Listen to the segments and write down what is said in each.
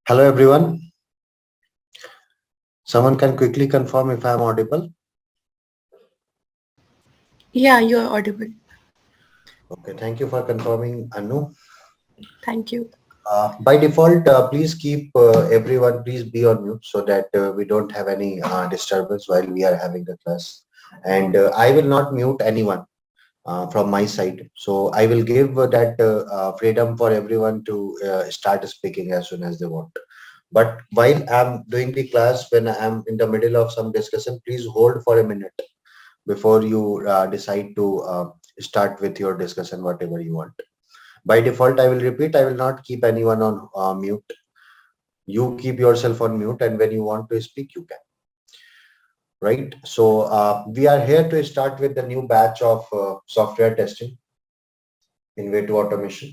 Hello everyone. Someone can quickly confirm if I am audible. Yeah, you are audible. Okay, thank you for confirming, Anu. Thank you. By default, please keep everyone, please be on mute so that we don't have any disturbance while we are having the class. And I will not mute anyone from my side. So I will give that freedom for everyone to start speaking as soon as they want. But while I'm doing the class, when I'm in the middle of some discussion, please hold for a minute before you decide to start with your discussion, whatever you want. By default, I will repeat, I will not keep anyone on mute. You keep yourself on mute, and when you want to speak, you can. Right? So we are here to start with the new batch of software testing in way to automation.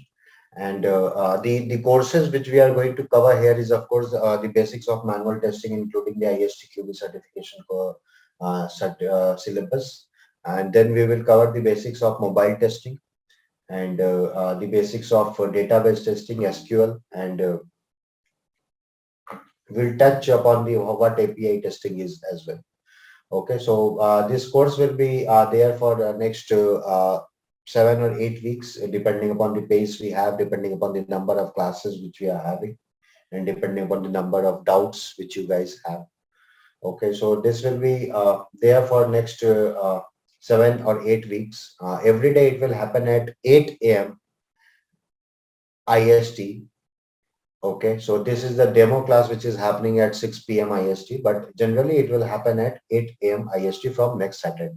And the courses which we are going to cover here is, of course, the basics of manual testing, including the ISTQB certification for syllabus. And then we will cover the basics of mobile testing and the basics of database testing, SQL, and we'll touch upon the what API testing is as well. Okay, so this course will be there for the next 7 or 8 weeks, depending upon the pace we have, depending upon the number of classes which we are having, and depending upon the number of doubts which you guys have. Okay, so this will be there for next 7 or 8 weeks. Every day it will happen at 8 a.m. IST. Okay, so this is the demo class which is happening at 6 p.m. IST, but generally it will happen at 8 a.m. IST from next Saturday.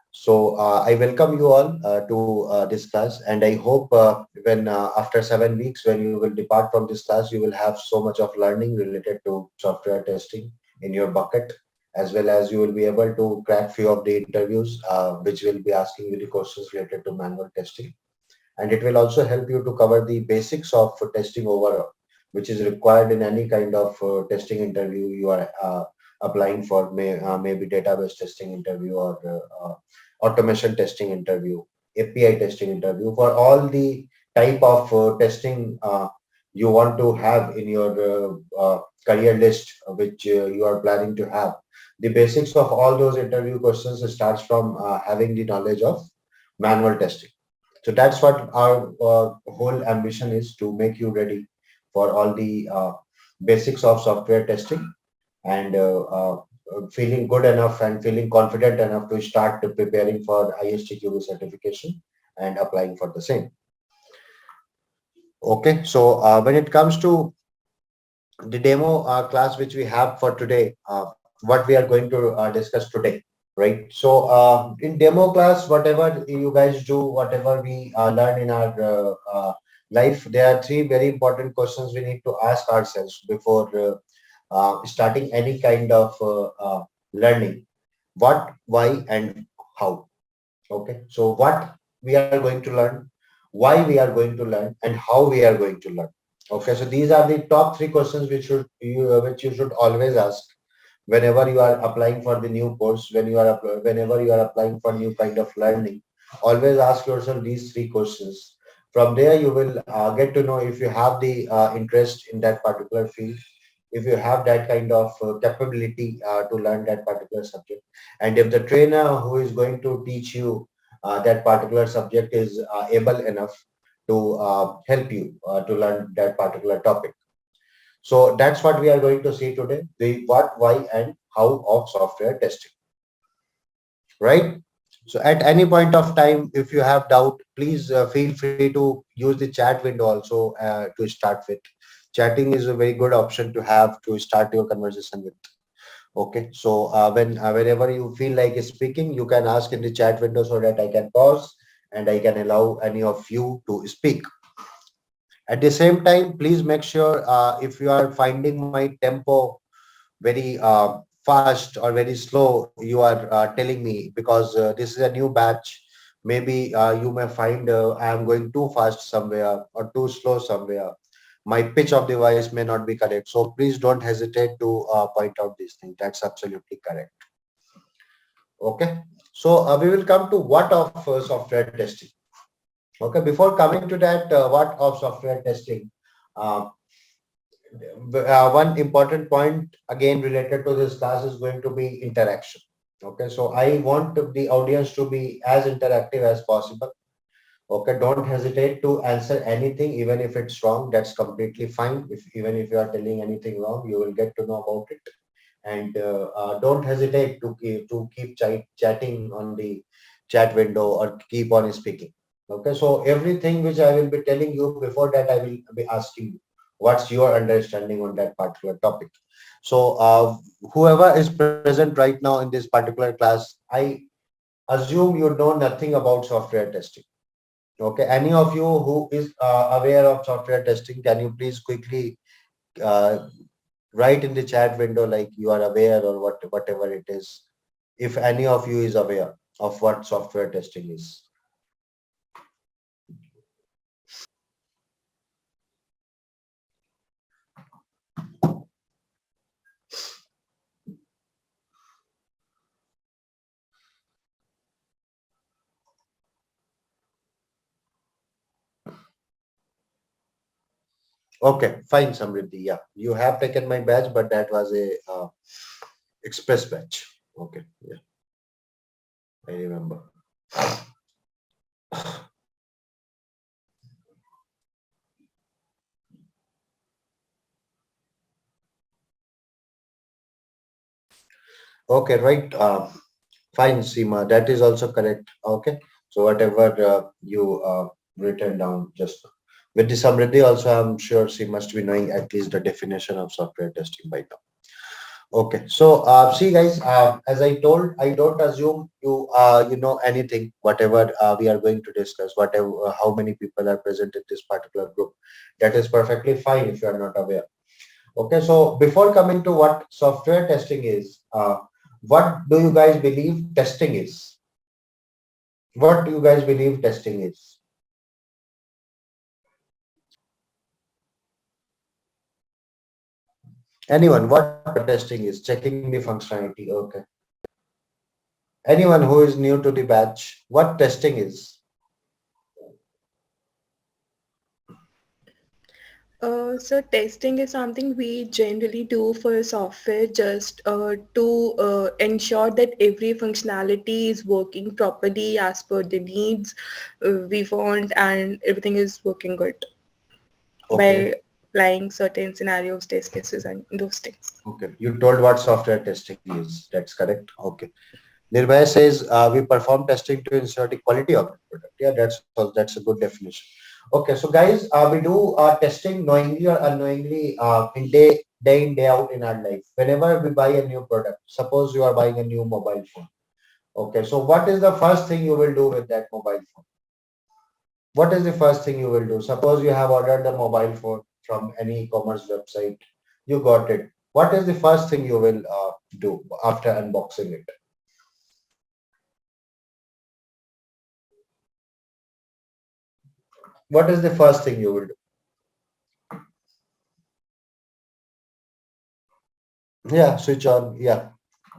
So I welcome you all to this class, and I hope when after 7 weeks, when you will depart from this class, you will have so much of learning related to software testing in your bucket, as well as you will be able to crack few of the interviews, which will be asking you the questions related to manual testing, and it will also help you to cover the basics of testing overall, which is required in any kind of testing interview you are applying for, maybe database testing interview or automation testing interview, API testing interview, for all the type of testing you want to have in your career list, which you are planning to have. The basics of all those interview questions starts from having the knowledge of manual testing. So that's what our whole ambition is, to make you ready for all the basics of software testing, and feeling good enough and feeling confident enough to start preparing for ISTQB certification and applying for the same. Okay, so when it comes to the demo class which we have for today, what we are going to discuss today, right? So in demo class, whatever you guys do, whatever we learn in our life, there are three very important questions we need to ask ourselves before starting any kind of learning: what, why, and how. Okay, so what we are going to learn, why we are going to learn, and how we are going to learn. Okay, so these are the top three questions which you should always ask whenever you are applying for the new course, whenever you are applying for new kind of learning. Always ask yourself these three questions. From there, you will get to know if you have the interest in that particular field, if you have that kind of capability to learn that particular subject, and if the trainer who is going to teach you that particular subject is able enough to help you to learn that particular topic. So that's what we are going to see today: the what, why, and how of software testing, right? So at any point of time, if you have doubt, please feel free to use the chat window also to start with. Chatting is a very good option to have to start your conversation with. Okay, so whenever you feel like speaking, you can ask in the chat window so that I can pause and I can allow any of you to speak. At the same time, please make sure if you are finding my tempo very fast or very slow, you are telling me, because this is a new batch. Maybe you may find I am going too fast somewhere or too slow somewhere. My pitch of the voice may not be correct. So please don't hesitate to point out these things. That's absolutely correct. Okay. So we will come to what of software testing. Okay. Before coming to that, what of software testing? Uh, One important point again related to this class is going to be interaction. Okay, so I want the audience to be as interactive as possible. Okay, don't hesitate to answer anything, even if it's wrong. That's completely fine. If even if you are telling anything wrong, you will get to know about it. And don't hesitate to keep chatting on the chat window or keep on speaking. Okay, so everything which I will be telling you, before that I will be asking you what's your understanding on that particular topic. So whoever is present right now in this particular class, I assume you know nothing about software testing. Okay, any of you who is aware of software testing, can you please quickly uh, write in the chat window like you are aware or whatever it is, if any of you is aware of what software testing is. Okay, fine, Samriddhi. Yeah, you have taken my badge, but that was a express batch. Okay, yeah, I remember. Okay, right. Fine, Seema. That is also correct. Okay. So whatever you written down just with the Samriddhi also, I'm sure she must be knowing at least the definition of software testing by now. Okay. So see guys, as I told, I don't assume you know anything, whatever we are going to discuss, whatever how many people are present in this particular group. That is perfectly fine if you are not aware. Okay, so before coming to what software testing is, what do you guys believe testing is? What do you guys believe testing is? Anyone? What testing is? Checking the functionality. Okay. Anyone who is new to the batch, what testing is? So testing is something we generally do for software just to ensure that every functionality is working properly as per the needs we want and everything is working good Okay. by applying certain scenarios, test cases, and those things. Okay. You told what software testing is. That's correct. Okay. Nirbhay says we perform testing to ensure the quality of the product. Yeah, that's a good definition. Okay, so guys, we do testing knowingly or unknowingly in day in day out in our life. Whenever we buy a new product, suppose you are buying a new mobile phone. Okay, so what is the first thing you will do with that mobile phone? What is the first thing you will do? Suppose you have ordered the mobile phone from any e-commerce website, you got it. What is the first thing you will do after unboxing it? What is the first thing you will do? Yeah, switch on. Yeah,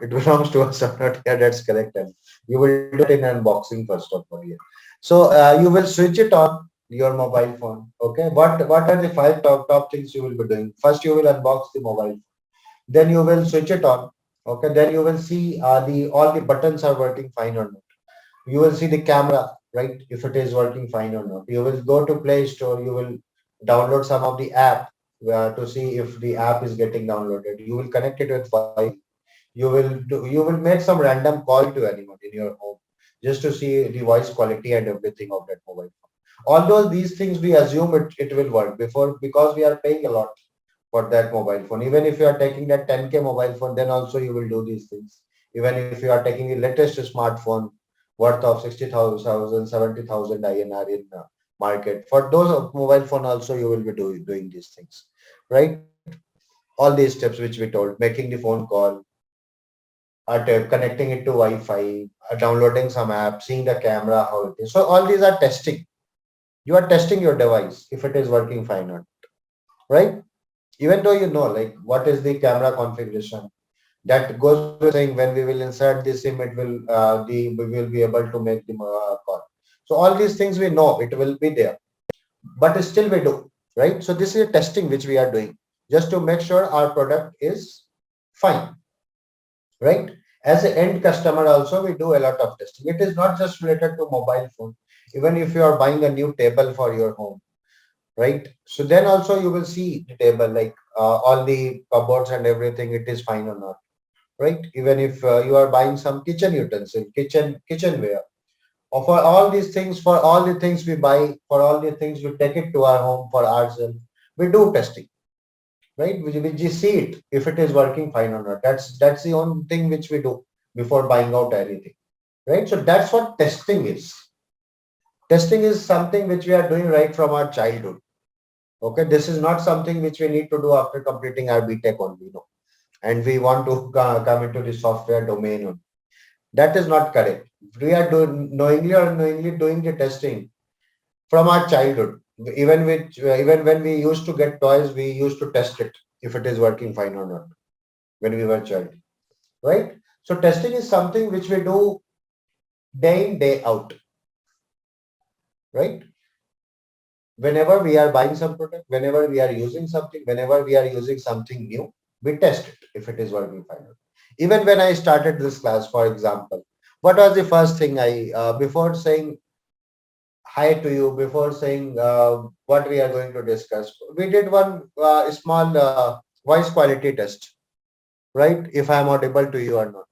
it belongs to us or not. Yeah, that's correct. And you will do it in unboxing first of all. Yeah. So you will switch it on your mobile phone. Okay. What are the five top things you will be doing? First, you will unbox the mobile. Then you will switch it on. Okay. Then you will see the all the buttons are working fine or not. You will see the camera, right? If it is working fine or not. You will go to Play Store. You will download some of the app to see if the app is getting downloaded. You will connect it with Wi-Fi. You will make some random call to anyone in your home just to see the voice quality and everything of that mobile phone. Although these things we assume it will work before because we are paying a lot for that mobile phone. Even if you are taking that 10K mobile phone, then also you will do these things. Even if you are taking the latest smartphone worth of 60,000, 70,000 INR in market, for those of mobile phone also you will be doing these things, right? All these steps which we told, making the phone call, connecting it to Wi-Fi, downloading some app, seeing the camera, how it is. So all these are testing. You are testing your device if it is working fine or not, right? Even though you know like what is the camera configuration, that goes with saying when we will insert the SIM, it will we will be able to make the call. So all these things we know it will be there, but still we do, right? So this is a testing which we are doing. just to make sure our product is fine, right? As an end customer also, we do a lot of testing. It is not just related to mobile phone. Even if you are buying a new table for your home, right? So then also you will see the table, like all the cupboards and everything, it is fine or not, right? Even if you are buying some kitchen utensil, kitchenware, or for all these things, for all the things we buy, for all the things we take it to our home for ourselves, we do testing, right? We just see it if it is working fine or not. That's the only thing which we do before buying out anything, right? So that's what testing is. Testing is something which we are doing right from our childhood. Okay, this is not something which we need to do after completing our BTech only, no. And we want to come into the software domain only. That is not correct. We are doing knowingly or unknowingly doing the testing from our childhood. Even when we used to get toys, we used to test it if it is working fine or not when we were child, right? So testing is something which we do day in, day out, right? Whenever we are buying some product, whenever we are using something, whenever we are using something new, we test it if it is working fine. Even when I started this class, for example, what was the first thing before saying hi to you, before saying what we are going to discuss, we did one small voice quality test, right? If I am audible to you or not,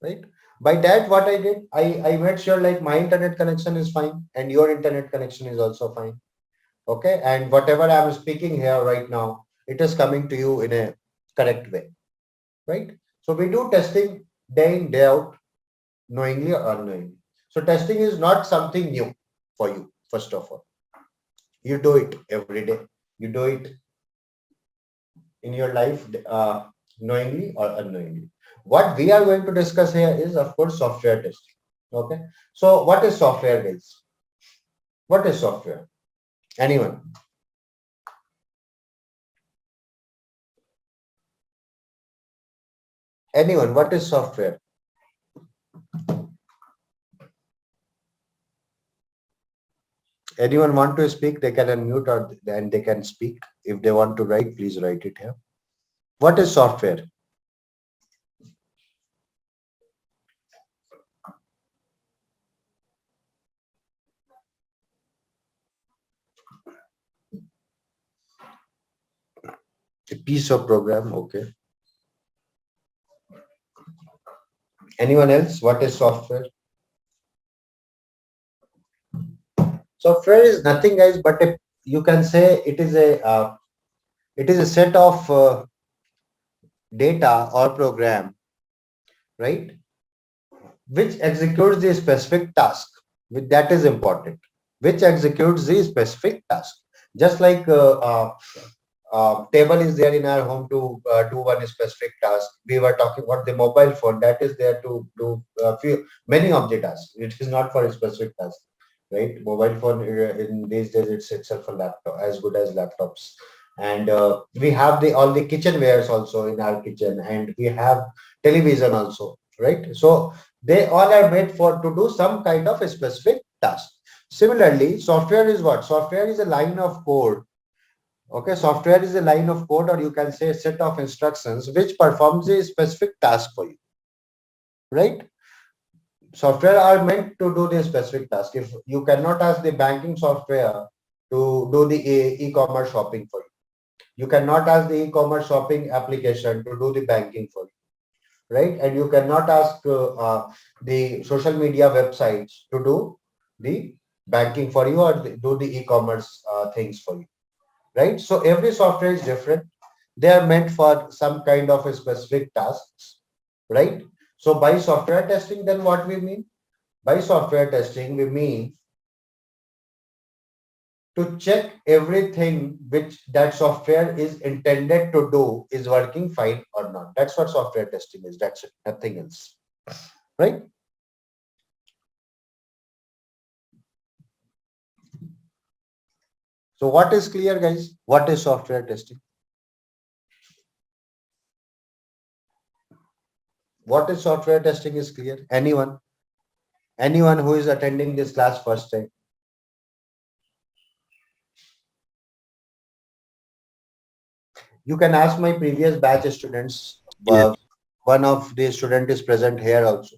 right? By that, what I did, I made sure like my internet connection is fine and your internet connection is also fine. Okay, and whatever I'm speaking here right now, it is coming to you in a correct way, right? So we do testing day in, day out, knowingly or unknowingly. So testing is not something new for you, first of all. You do it every day. You do it in your life, knowingly or unknowingly. What we are going to discuss here is, of course, software testing. Okay. So what is software, guys? What is software? Anyone? Anyone? What is software? Anyone want to speak? They can unmute or and they can speak. If they want to write, please write it here. What is software? A piece of program. Okay. Anyone else? What is software? Software is nothing, guys, but you can say it is a set of data or program, right, which executes the specific task. That is important. Which executes the specific task. Just like table is there in our home to do one specific task. We were talking about the mobile phone that is there to do many of the tasks. It is not for a specific task, right? Mobile phone in these days it's itself a laptop, as good as laptops. And we have the all the kitchenwares also in our kitchen, and we have television also, right? So they all are made for to do some kind of a specific task. Similarly, software is what? Software is a line of code. Okay, software is a line of code, or you can say a set of instructions which performs a specific task for you, right? Software are meant to do the specific task. If you cannot ask the banking software to do the e-commerce shopping for you, you cannot ask the e-commerce shopping application to do the banking for you, right? And you cannot ask the social media websites to do the banking for you or do the e-commerce things for you, right? So every software is different. They are meant for some kind of a specific tasks, right? So by software testing, then what we mean? By software testing, we mean to check everything which that software is intended to do is working fine or not. That's what software testing is. That's it, nothing else, right? So what is clear, guys? What is software testing? What is software testing is clear. Anyone? Anyone who is attending this class first time? You can ask my previous batch students. Yes. One of the student is present here also.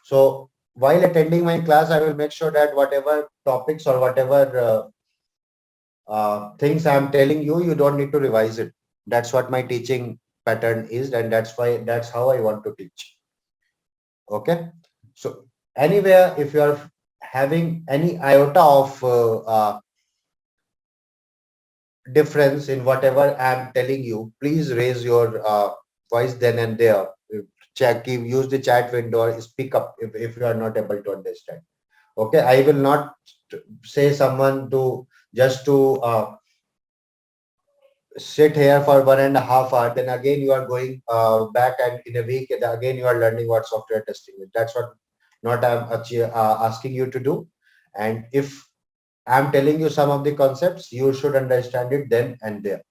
So while attending my class, I will make sure that whatever topics or whatever things I'm telling you, you don't need to revise it. That's what my teaching pattern is, and that's how I want to teach. Okay. So anywhere, if you are having any iota of difference in whatever I'm telling you, please raise your voice then and there. Check, use the chat window or speak up if you are not able to understand. Okay, I will not say someone to just to sit here for 1.5 hours, then again you are going back and in a week again you are learning what software testing is. That's what not I'm asking you to do. And if I'm telling you some of the concepts, you should understand it then and there.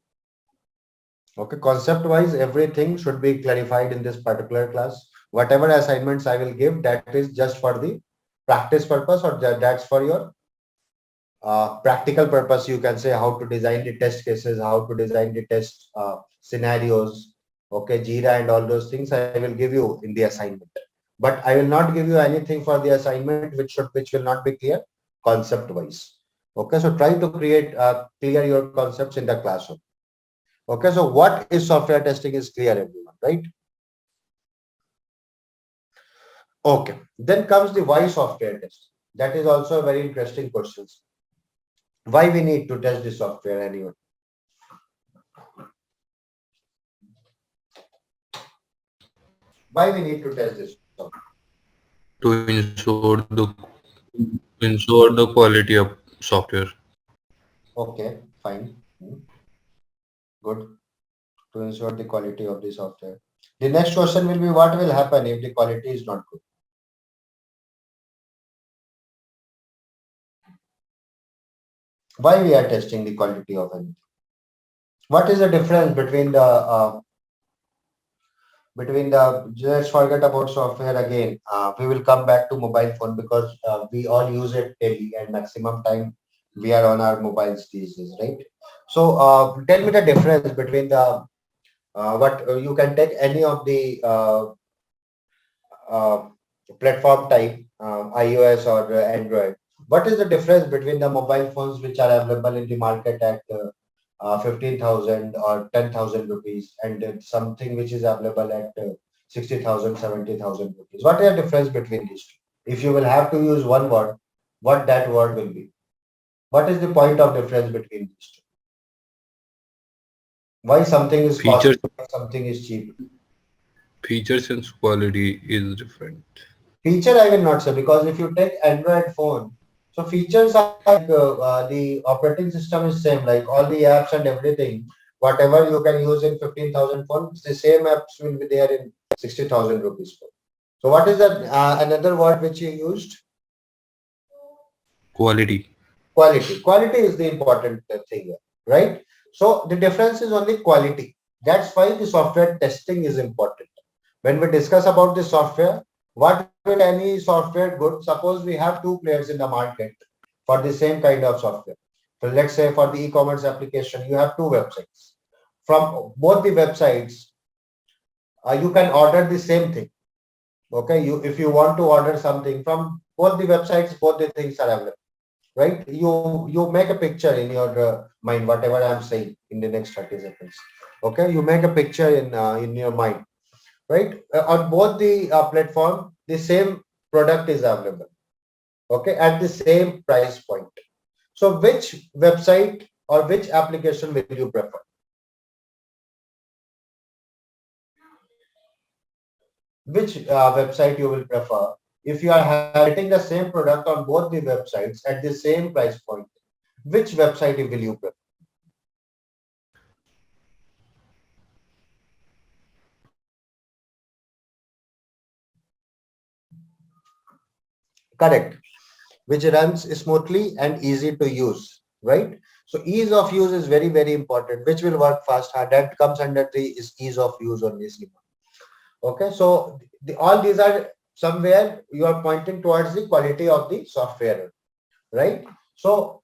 Okay, concept wise, everything should be clarified in this particular class. Whatever assignments I will give, that is just for the practice purpose, or that's for your practical purpose. You can say how to design the test cases, how to design the test scenarios, okay, Jira and all those things I will give you in the assignment. But I will not give you anything for the assignment which will not be clear concept wise. Okay, so try to create clear your concepts in the classroom. Okay, so what is software testing is clear, everyone, right? Okay, then comes the why software test. That is also a very interesting question. Why we need to test the software anyway? Why we need to test this software? To ensure the quality of software. Okay, fine. Good. To ensure the quality of the software. The next question will be what will happen if the quality is not good? Why we are testing the quality of anything? What is the difference between the let's forget about software again. We will come back to mobile phone because we all use it daily and maximum time we are on our mobiles these days, right? So tell me the difference between the what you can take any of the uh, platform type, iOS or Android. What is the difference between the mobile phones which are available in the market at 15,000 or 10,000 rupees and something which is available at 60,000, 70,000 rupees? What is the difference between these two? If you will have to use one word, what that word will be? What is the point of difference between these two? Why something is Features, costly, something is cheap? features and quality is different. Feature I will not say because if you take Android phone, so features are like the operating system is same, like all the apps and everything. Whatever you can use in 15,000 phones, the same apps will be there in 60,000 rupees phone. So what is that another word which you used? Quality. Quality. Quality is the important thing here, right? So the difference is only quality. That's why the software testing is important. When we discuss about the software, what will any software good? Suppose we have two players in the market for the same kind of software. So let's say for the e-commerce application, you have two websites. From both the websites, you can order the same thing. Okay, you if you want to order something from both the websites, both the things are available, right? You make a picture in your mind, whatever I'm saying in the next 30 seconds. Okay, you make a picture in your mind, right? On both the platform, the same product is available, okay, at the same price point. So which website or which application will you prefer? Which website you will prefer if you are getting the same product on both the websites at the same price point? Which website will you prefer? Correct. Which runs smoothly and easy to use, right? So ease of use is very, very important. Which will work fast? That comes under the is ease of use only. Okay, so all these are somewhere you are pointing towards the quality of the software, right? So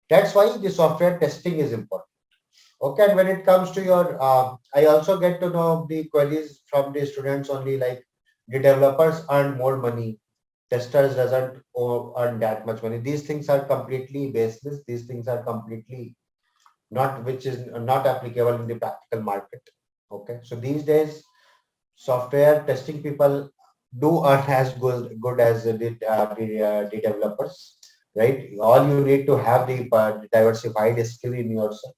that's why the software testing is important. Okay, and when it comes to your, I also get to know the queries from the students only, like the developers earn more money, testers doesn't earn that much money. These things are completely baseless. These things are completely not, which is not applicable in the practical market. Okay, so these days software testing people do earn as good as the developers, right? All you need to have the diversified skill in yourself.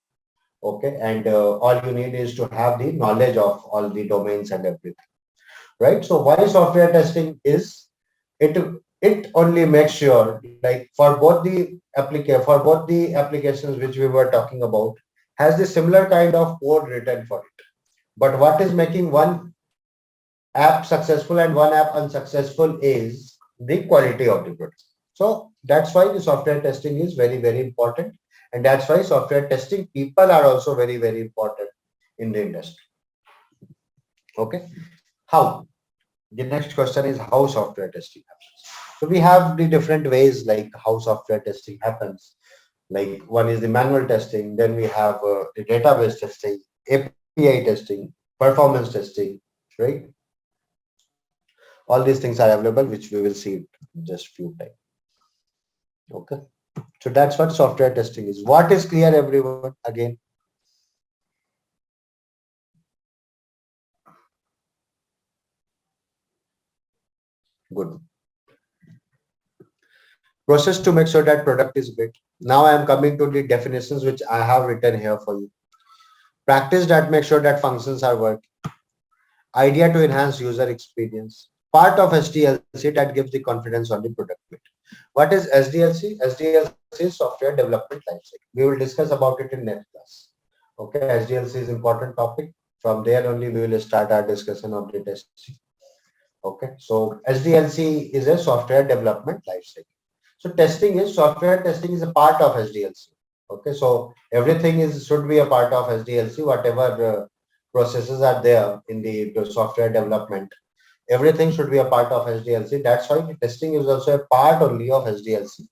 Okay, and all you need is to have the knowledge of all the domains and everything, right? So why software testing is, it it only makes sure, like for both the applications which we were talking about, has the similar kind of code written for it. But what is making one app successful and one app unsuccessful is the quality of the product. So that's why the software testing is very, very important. And that's why software testing people are also very, very important in the industry. Okay. How? The next question is how software testing happens. So we have the different ways like how software testing happens. Like one is the manual testing, then we have the database testing, API testing, performance testing, right? All these things are available, which we will see in just few time. Okay. So that's what software testing is. What is clear, everyone? Again, good. Process to make sure that product is built. Now I am coming to the definitions which I have written here for you. Practice that make sure that functions are working. Idea to enhance user experience. Part of SDLC that gives the confidence on the product bit. What is SDLC? SDLC is software development lifecycle. We will discuss about it in next class. Okay, SDLC is important topic. From there only we will start our discussion of the testing. Okay, so SDLC is a software development lifecycle. So testing is software testing is a part of SDLC. Okay, so everything is should be a part of SDLC. Whatever processes are there in the software development, everything should be a part of SDLC. That's why the testing is also a part only of SDLC.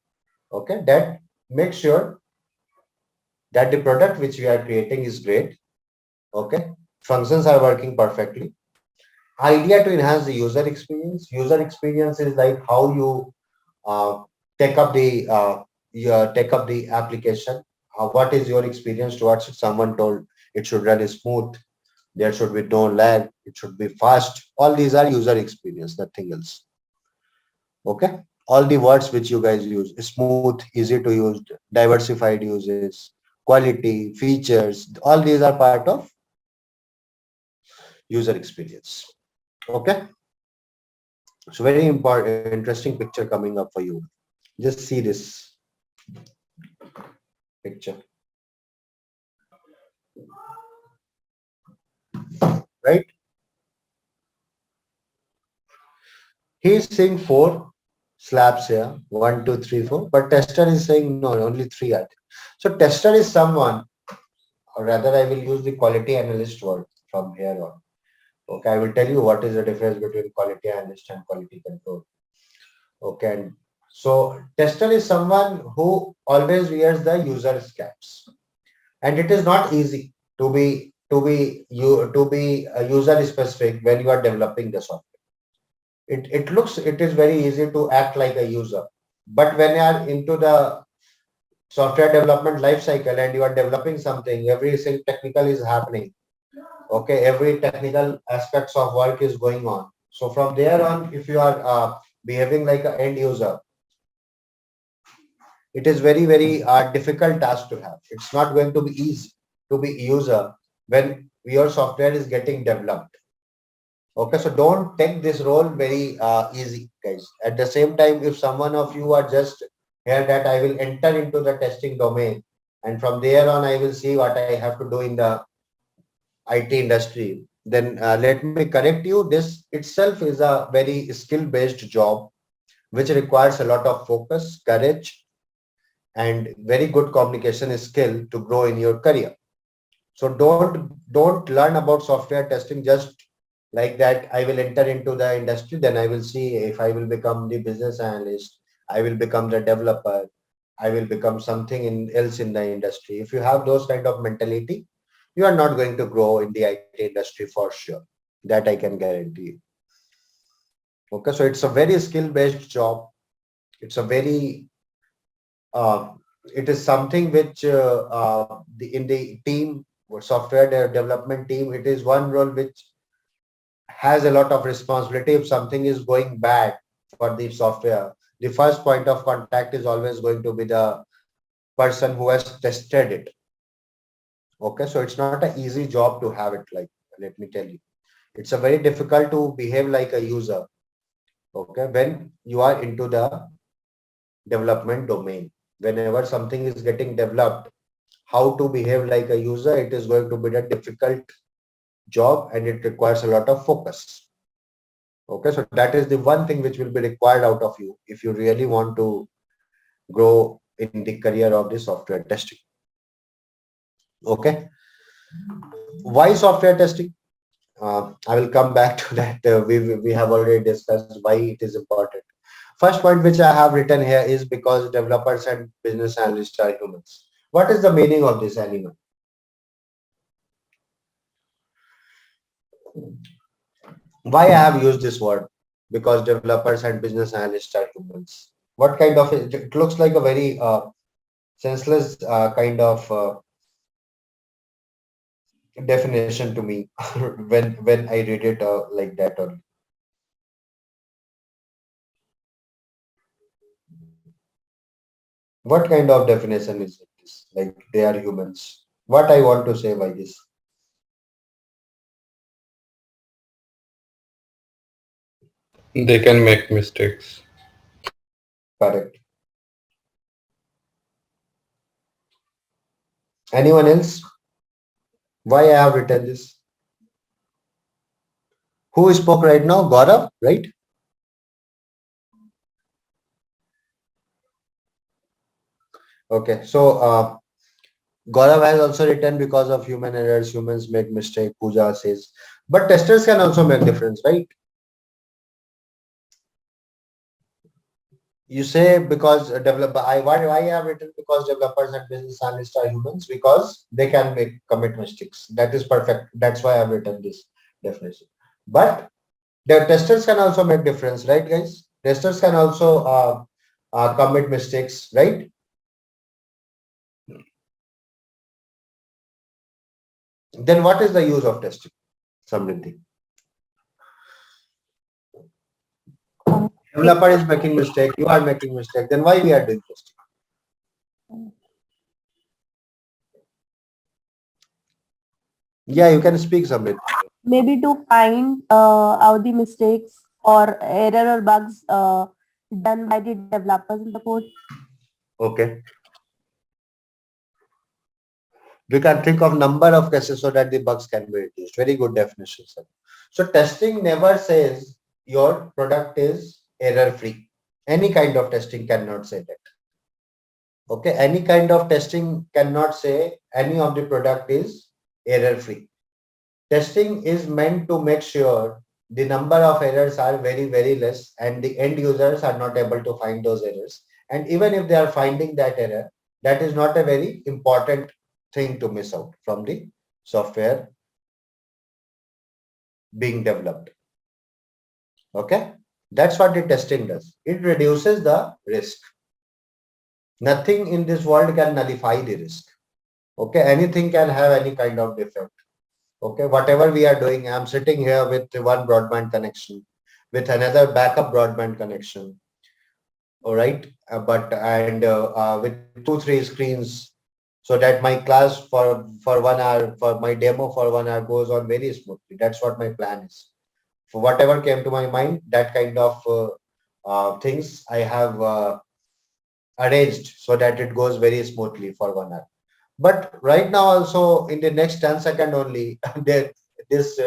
Okay, that makes sure that the product which we are creating is great. Okay, functions are working perfectly. Idea to enhance the user experience. User experience is like how you uh, take up the take up the application. What is your experience towards it? Someone told it should run smooth. There should be no lag. It should be fast. All these are user experience, nothing else. Okay. All the words which you guys use: smooth, easy to use, diversified uses, quality, features. All these are part of user experience. Okay. So very important, interesting picture coming up for you. Just see this picture, right? He's saying 4 slabs here, 1, 2, 3, 4, but tester is saying no, only 3 are there. So tester is someone, or rather I will use the quality analyst word from here on. Okay, I will tell you what is the difference between quality analyst and quality control. Okay, and so tester is someone who always wears the user's caps, and it is not easy to be user specific when you are developing the software. It is very easy to act like a user, but when you are into the software development life cycle and you are developing something, everything technical is happening. Okay, every technical aspects of work is going on. So from there on, if you are behaving like an end user, it is very, very difficult task to have. It's not going to be easy to be user when your software is getting developed. Okay, so don't take this role very easy, guys. At the same time, if someone of you are just here that I will enter into the testing domain, and from there on I will see what I have to do in the IT industry, then let me correct you. This itself is a very skill-based job, which requires a lot of focus, courage, and very good communication skill to grow in your career. So don't learn about software testing just like that. I will enter into the industry, then I will see if I will become the business analyst, I will become the developer, I will become something else in the industry. If you have those kind of mentality, you are not going to grow in the IT industry for sure. That I can guarantee you. Okay, so it's a very skill-based job. It's a very uh, it is something which in the team or software development team, it is one role which has a lot of responsibility. If something is going bad for the software, the first point of contact is always going to be the person who has tested it. Okay, so it's not an easy job to have it, like, let me tell you. It's a very difficult to behave like a user. Okay, when you are into the development domain, whenever something is getting developed, how to behave like a user, it is going to be a difficult job and it requires a lot of focus. Okay, so that is the one thing which will be required out of you if you really want to grow in the career of the software testing. Okay, why software testing? I will come back to that. We have already discussed why it is important. First point which I have written here is because developers and business analysts are humans. What is the meaning of this animal? Why I have used this word? Because developers and business analysts are humans. What kind of it looks like a very senseless kind of definition to me when I read it like that. Or what kind of definition is it? This? Like they are humans. What I want to say by this? They can make mistakes. Correct. Anyone else? Why I have written this? Who spoke right now? Gaurav, right? Okay. So Gaurav has also written because of human errors, humans make mistake. Pooja says, but testers can also make difference, right? You say because a developer. Why I have written because developers and business analysts are humans because they can make commit mistakes. That is perfect. That's why I've written this definition. But the testers can also make difference, right, guys? Testers can also commit mistakes, right? Then what is the use of testing? Samriddhi. Developer is making mistake, you are making mistake, then why we are doing testing? Yeah, you can speak Samriddhi. Maybe to find out the mistakes or error or bugs done by the developers in the code. Okay. We can think of number of cases so that the bugs can be reduced. Very good definition, sir. So testing never says your product is error free. Any kind of testing cannot say that. Okay, any kind of testing cannot say any of the product is error free. Testing is meant to make sure the number of errors are very, very less and the end users are not able to find those errors. And even if they are finding that error, that is not a very important thing to miss out from the software being developed. Okay, that's what the testing does. It reduces the risk. Nothing in this world can nullify the risk. Okay, anything can have any kind of defect. Okay, whatever we are doing, I'm sitting here with one broadband connection, with another backup broadband connection. All right, with two, three screens, so that my class for 1 hour, for my demo for 1 hour goes on very smoothly. That's what my plan is. For whatever came to my mind, that kind of things I have arranged so that it goes very smoothly for 1 hour. But right now also in the next 10 second only, this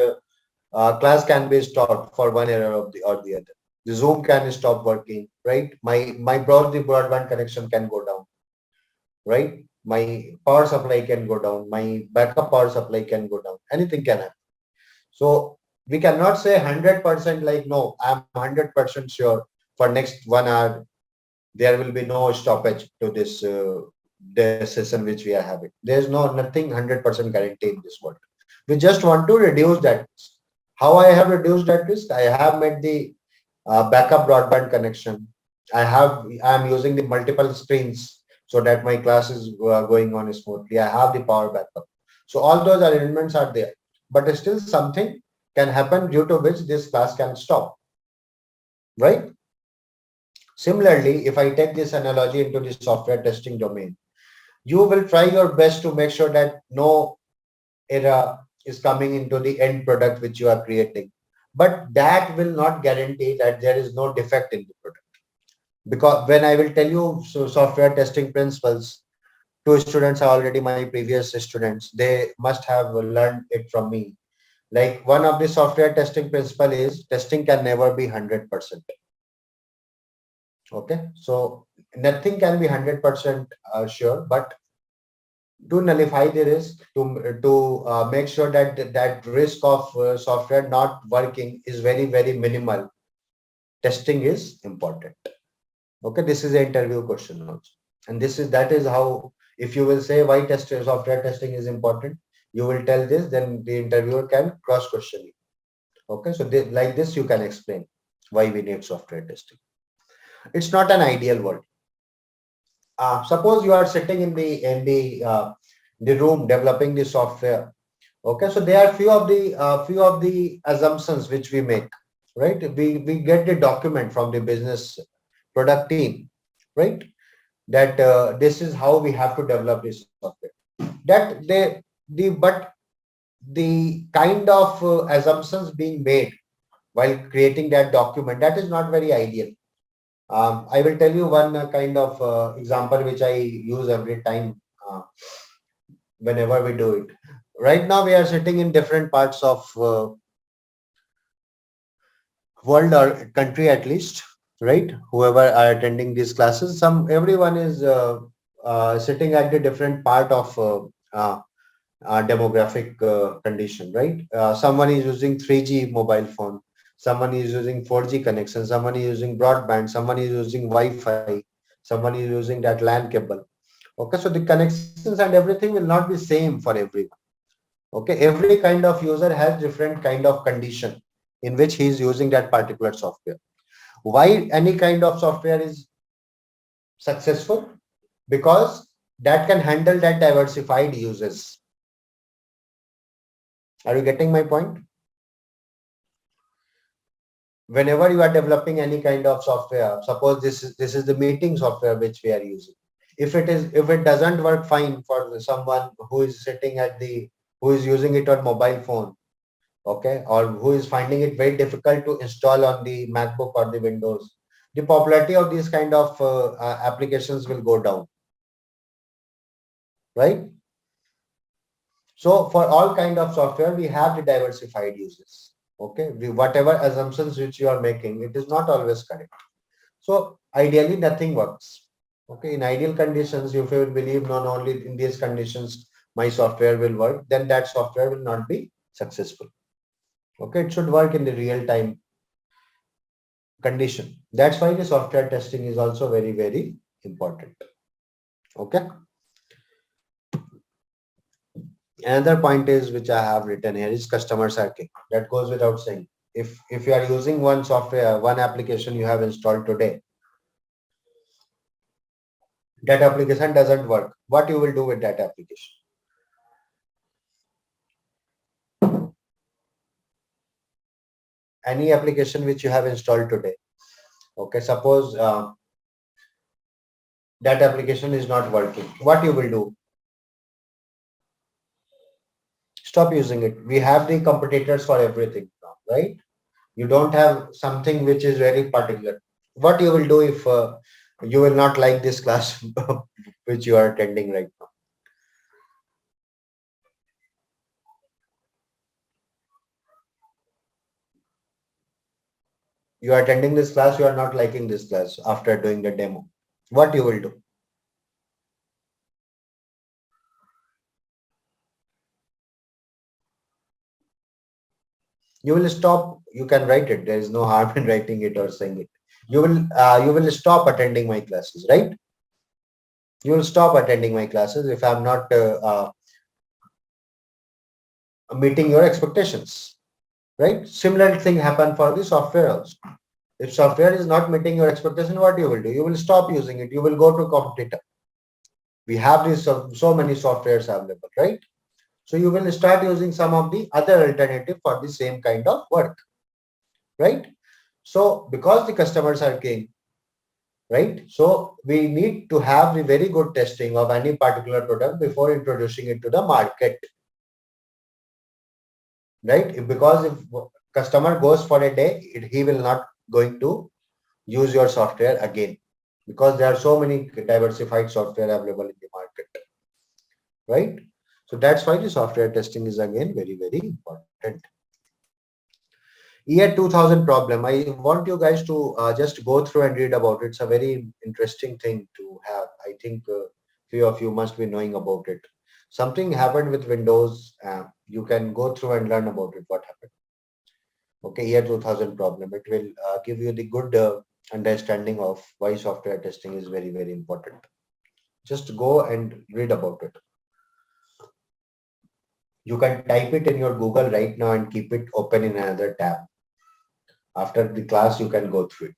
class can be stopped for one error of the or the other. The Zoom can stop working, right? My broadband connection can go down, right? My power supply can go down. My backup power supply can go down. Anything can happen. So we cannot say 100% like no, I'm 100% sure for next 1 hour there will be no stoppage to this the session which we are having. There's nothing 100% guarantee in this world. We just want to reduce that risk. How I have reduced that risk? I have made the backup broadband connection. I'm using the multiple screens so that my class is going on smoothly. I have the power backup. So all those arrangements are there, but still something can happen due to which this class can stop, right? Similarly, if I take this analogy into the software testing domain, you will try your best to make sure that no error is coming into the end product which you are creating. But that will not guarantee that there is no defect in the product. Because when I will tell you software testing principles, two students are already my previous students. They must have learned it from me. Like one of the software testing principle is testing can never be 100%. Okay, so nothing can be 100% sure, but to nullify the risk, to make sure that that risk of software not working is very minimal, testing is important. Okay, this is an interview question also, and that is how, if you will say why software testing is important, you will tell this, then the interviewer can cross question you. Okay, so like this you can explain why we need software testing. It's not an ideal world. Suppose you are sitting in the room developing the software. Okay, so there are few of the assumptions which we make, right? We get the document from the business product team, right? That this is how we have to develop this software. That but the kind of assumptions being made while creating that document, that is not very ideal. I will tell you one kind of example which I use every time whenever we do it. Right now we are sitting in different parts of world or country at least, right? Whoever are attending these classes, everyone is sitting at the different part of demographic condition, right? Someone is using 3G mobile phone, someone is using 4G connection, someone is using broadband, someone is using Wi-Fi, someone is using that LAN cable. Okay, so the connections and everything will not be same for everyone. Okay, every kind of user has different kind of condition in which he is using that particular software. Why any kind of software is successful? Because that can handle that diversified uses. Are you getting my point? Whenever you are developing any kind of software, suppose this is the meeting software which we are using. If it doesn't work fine for someone who is sitting who is using it on mobile phone, okay, or who is finding it very difficult to install on the MacBook or the Windows, the popularity of these kind of applications will go down, right? So for all kind of software, we have the diversified uses. Okay, whatever assumptions which you are making, it is not always correct. So ideally, nothing works. Okay, in ideal conditions, if you will believe not only in these conditions, my software will work, then that software will not be successful. Okay, it should work in the real time condition. That's why the software testing is also very important. Okay. Another point is which I have written here is customer circle. That goes without saying. If you are using one software, one application you have installed today, that application doesn't work, what you will do with that application? Any application which you have installed today, okay, suppose that application is not working, what you will do? Stop using it. We have the competitors for everything now, right? You don't have something which is very particular. What you will do if you will not like this class which you are attending right now? You are attending this class, you are not liking this class after doing the demo. What you will do? You will stop. You can write it. There is no harm in writing it or saying it. You will stop attending my classes, right? You will stop attending my classes if I'm not meeting your expectations, right? Similar thing happen for the software also. If software is not meeting your expectation, what you will do? You will stop using it. You will go to competitor. We have these so many softwares available, right? So you will start using some of the other alternative for the same kind of work, right? So because the customers are king, right? So we need to have the very good testing of any particular product before introducing it to the market, right? Because if customer goes for a day, he will not going to use your software again, because there are so many diversified software available in the market, right? So that's why the software testing is again very, very important. Year 2000 problem. I want you guys to just go through and read about it. It's a very interesting thing to have. I think few of you must be knowing about it. Something happened with Windows. You can go through and learn about it. What happened? Okay, year 2000 problem. It will give you the good understanding of why software testing is very, very important. Just go and read about it. You can type it in your Google right now and keep it open in another tab. After the class, you can go through it.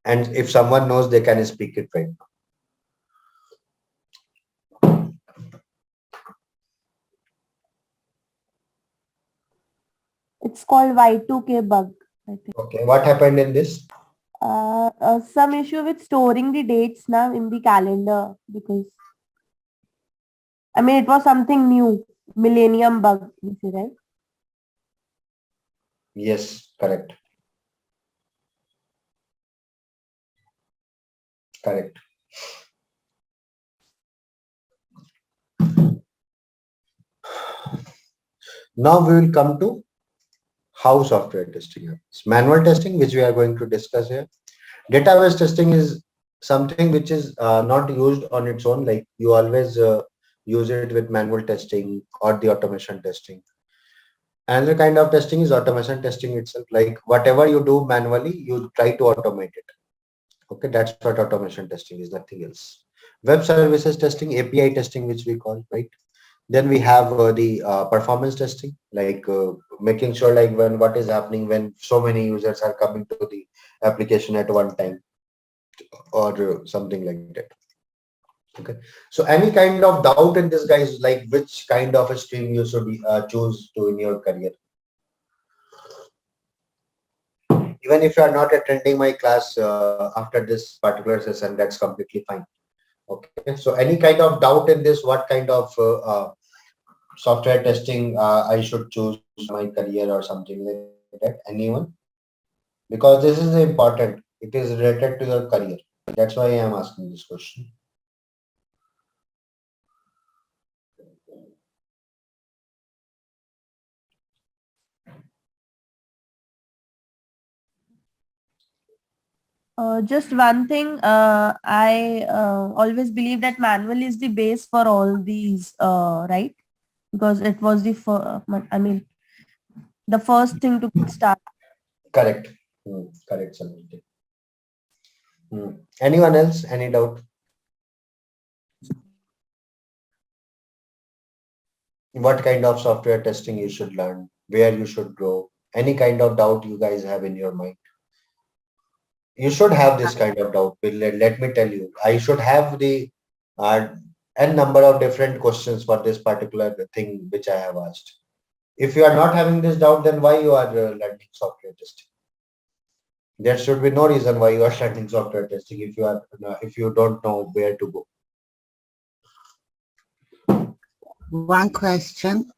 And if someone knows, they can speak it right now. It's called Y2K bug, I think. Okay, what happened in this? Some issue with storing the dates now in the calendar, because I mean it was something new, millennium bug, we say, right? Yes, correct. Correct. Now we will come to how software testing happens. Manual testing, which we are going to discuss here. Database testing is something which is not used on its own. Like you always use it with manual testing or the automation testing. Another kind of testing is automation testing itself. Like whatever you do manually, you try to automate it. Okay, that's what automation testing is, nothing else. Web services testing, API testing, which we call, right? Then we have the performance testing, like making sure like when what is happening when so many users are coming to the application at one time, or something like that. Okay, so any kind of doubt in this, guys, like which kind of a stream you should choose to in your career. Even if you are not attending my class after this particular session, that's completely fine. Okay, so any kind of doubt in this, what kind of software testing I should choose my career or something like that? Anyone? Because this is important. It is related to your career. That's why I am asking this question. Just one thing, I always believe that manual is the base for all these, right? Because it was the I mean, the first thing to get started. Correct. Correct, Samriti. Anyone else? Any doubt? What kind of software testing you should learn? Where you should go? Any kind of doubt you guys have in your mind? You should have this kind of doubt. Let me tell you, I should have the uh, n number of different questions for this particular thing which I have asked. If you are not having this doubt, then why you are learning software testing? There should be no reason why you are learning software testing if you are if you don't know where to go. One question.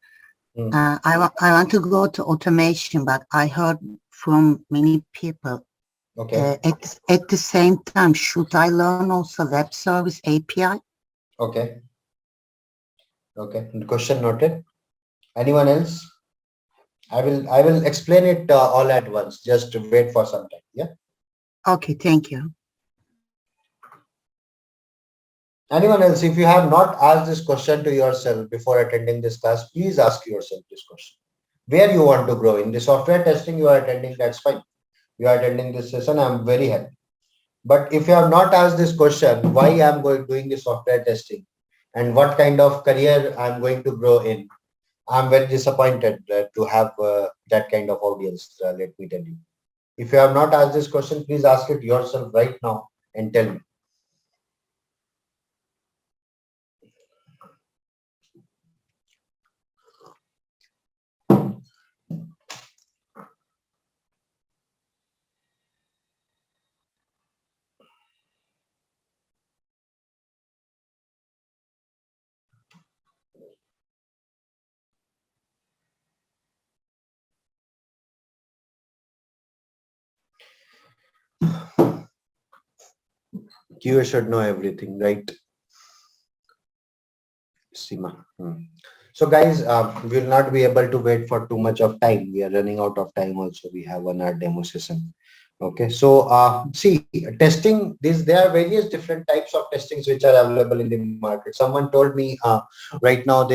I want to go to automation, but I heard from many people. Okay. At the same time, should I learn also web service API? Okay. Okay. Question noted. Anyone else? I will explain it all at once. Just wait for some time. Yeah. Okay. Thank you. Anyone else? If you have not asked this question to yourself before attending this class, please ask yourself this question. Where you want to grow in the software testing you are attending, that's fine. You are attending this session. I'm very happy. But if you have not asked this question, why I'm going doing the software testing and what kind of career I'm going to grow in, I'm very disappointed to have that kind of audience. Let me tell you. If you have not asked this question, please ask it yourself right now and tell me. You should know everything, right? Sima. So guys, we'll not be able to wait for too much of time. We are running out of time also. We have 1 hour demo session. Okay, so see, testing, there are various different types of testings which are available in the market. Someone told me right now,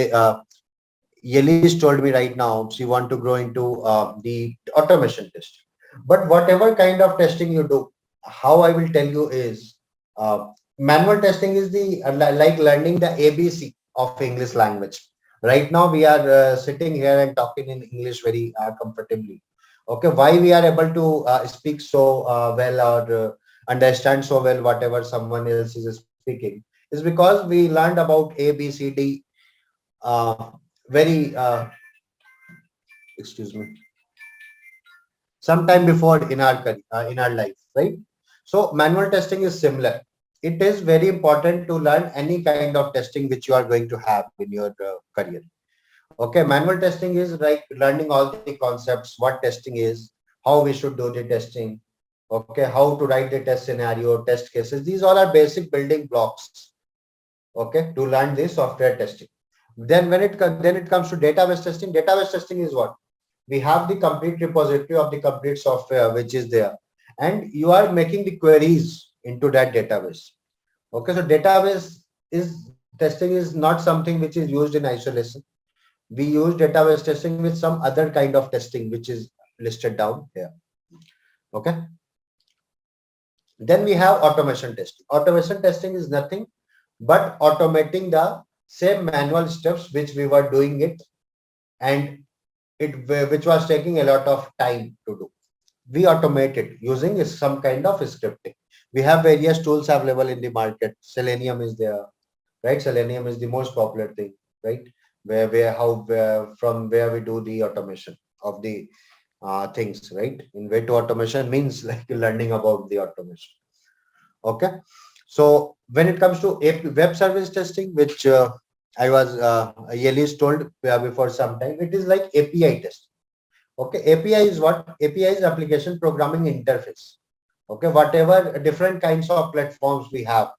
Yelish told me right now she want to grow into the automation testing. But whatever kind of testing you do, how I will tell you is manual testing is the like learning the ABC of English language. Right now we are sitting here and talking in English very comfortably. Okay, why we are able to speak so well or understand so well whatever someone else is speaking is because we learned about A, B, C, D uh, very excuse me, sometime before in our in our life, right? So manual testing is similar. It is very important to learn any kind of testing which you are going to have in your career. Okay, manual testing is like learning all the concepts, what testing is, how we should do the testing, okay, how to write the test scenario, test cases. These all are basic building blocks, okay, to learn the software testing. Then then it comes to database testing. Database testing is what? We have the complete repository of the complete software which is there, and you are making the queries into that database. Okay, so database is testing is not something which is used in isolation. We use database testing with some other kind of testing which is listed down here. Okay, then we have automation testing. Automation testing is nothing but automating the same manual steps which we were doing it, and which was taking a lot of time to do. We automate it using some kind of scripting. We have various tools available in the market. Selenium is there, right? Selenium is the most popular thing, right? From where we do the automation of the things, right? In way to automation means like learning about the automation. Okay. So when it comes to web service testing, which I was Yeli's told before some time, it is like API test. Okay, API is what? API is application programming interface. Okay, whatever different kinds of platforms we have,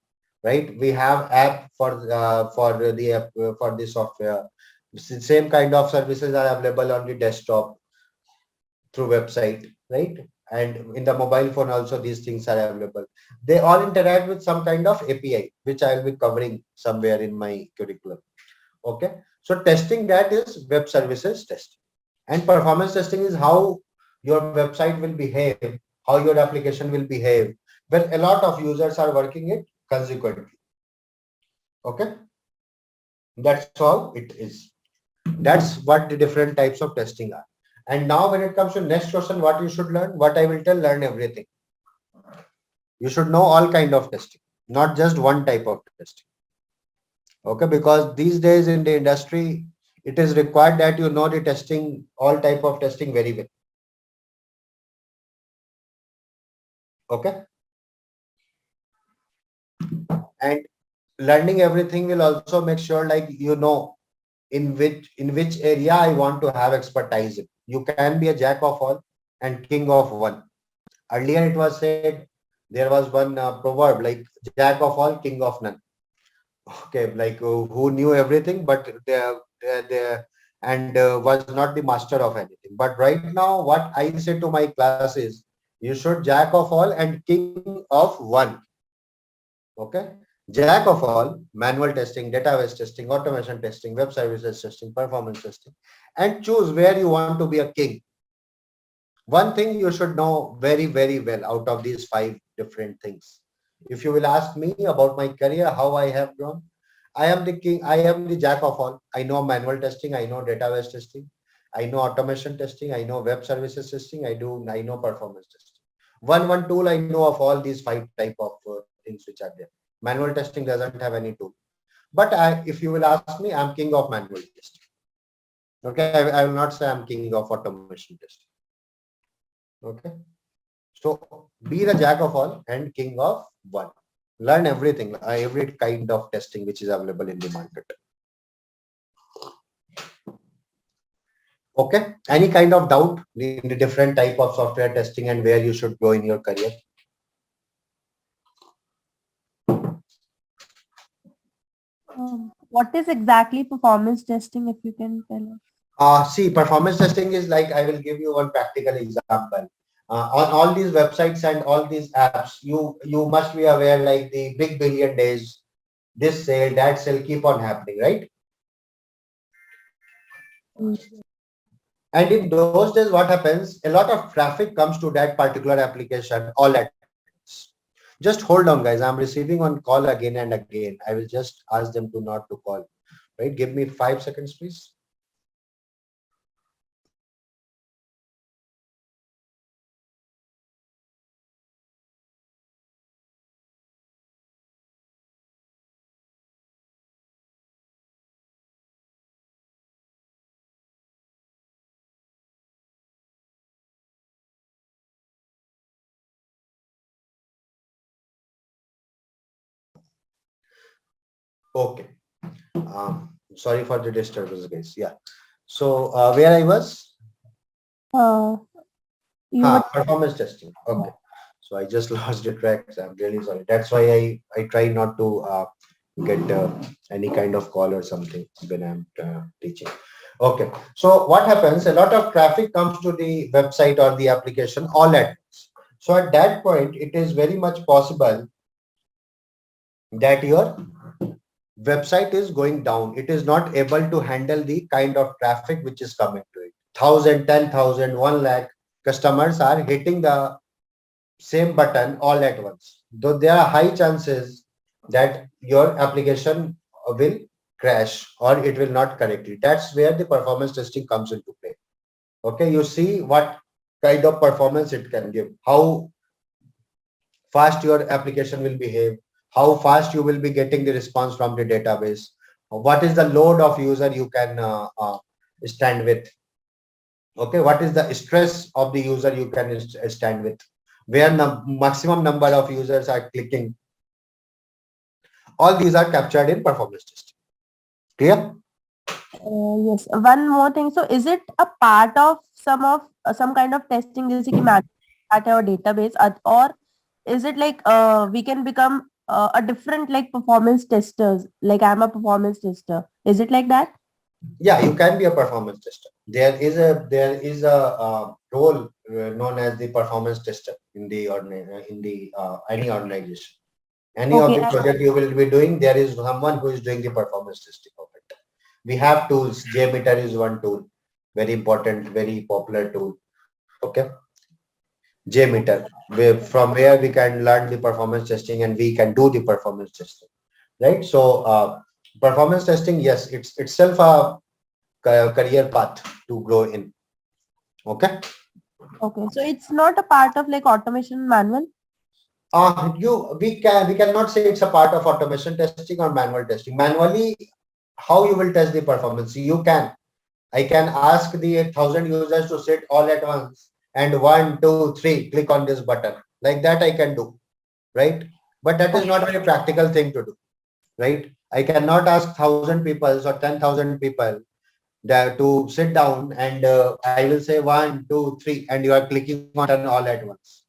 right? We have app for the app for the software. Same kind of services are available on the desktop through website, right? And in the mobile phone also these things are available. They all interact with some kind of API, which I will be covering somewhere in my curriculum. Okay, so testing, that is web services testing. And performance testing is how your website will behave, how your application will behave when a lot of users are working it consequently. Okay, that's all it is. That's what the different types of testing are. And now when it comes to next question, what you should learn, what I will tell, learn everything. You should know all kind of testing, not just one type of testing. Okay, because these days in the industry, it is required that you know the testing, all type of testing very well. Okay, and learning everything will also make sure like you know in which area I want to have expertise in. You can be a jack of all and king of one. Earlier it was said, there was one proverb like jack of all, king of none. Okay, like who knew everything, but they and was not the master of anything. But right now, what I say to my class is, you should jack of all and king of one. Okay, jack of all, manual testing, database testing, automation testing, web services testing, performance testing, and choose where you want to be a king. One thing you should know very, very well out of these 5 different things. If you will ask me about my career, how I have grown, I am the king, I am the jack of all. I know manual testing, I know database testing, I know automation testing, I know web services testing, I know performance testing. One tool I know of all these 5 type of things which are there. Manual testing doesn't have any tool. But if you will ask me, I'm king of manual testing. Okay, I will not say I'm king of automation testing. Okay. So be the jack of all and king of one. Learn everything, every kind of testing which is available in the market. Okay. Any kind of doubt in the different type of software testing and where you should go in your career? What is exactly performance testing, if you can tell us? See, performance testing is like, I will give you one practical example. On all these websites and all these apps, you must be aware like the big billion days, this sale, that sale keep on happening, right? And in those days, what happens? A lot of traffic comes to that particular application all at once. Just hold on, guys. I'm receiving on call again and again. I will just ask them to not to call. Right? Give me 5 seconds, please. Okay. Sorry for the disturbance, guys. Yeah. So where I was? Performance testing. Okay. So I just lost the tracks. I'm really sorry. That's why I try not to get any kind of call or something when I'm teaching. Okay. So what happens? A lot of traffic comes to the website or the application all at once. So at that point, it is very much possible that your website is going down. It is not able to handle the kind of traffic which is coming to it. 1,000, 10,000, 1 lakh customers are hitting the same button all at once. Though there are high chances that your application will crash or it will not correctly. That's where the performance testing comes into play. Okay, you see what kind of performance it can give, how fast your application will behave, how fast you will be getting the response from the database, what is the load of user you can stand with. Okay, what is the stress of the user you can stand with, where the maximum number of users are clicking. All these are captured in performance testing. Clear? Yes. One more thing. So, is it a part of some kind of testing, जैसे कि match at our database, or is it like we can become a different like performance testers? Like I'm a performance tester. Is it like that? Yeah, you can be a performance tester. There is a role known as the performance tester in the any organization. Any of Okay. the project you will be doing, there is someone who is doing the performance testing of it. We have tools. JMeter is one tool, very important, very popular tool. Okay, JMeter, from where we can learn the performance testing and we can do the performance testing, right? So performance testing, yes, it's itself a career path to grow in. Okay. Okay. So it's not a part of like automation manual. We cannot say it's a part of automation testing or manual testing. Manually, how you will test the performance? I can ask the 1,000 users to sit all at once and 1, 2, 3 click on this button. Like that I can do, right? But that is not a very practical thing to do, right? I cannot ask 1,000 people or 10,000 people that to sit down and I will say 1, 2, 3 and you are clicking on button all at once.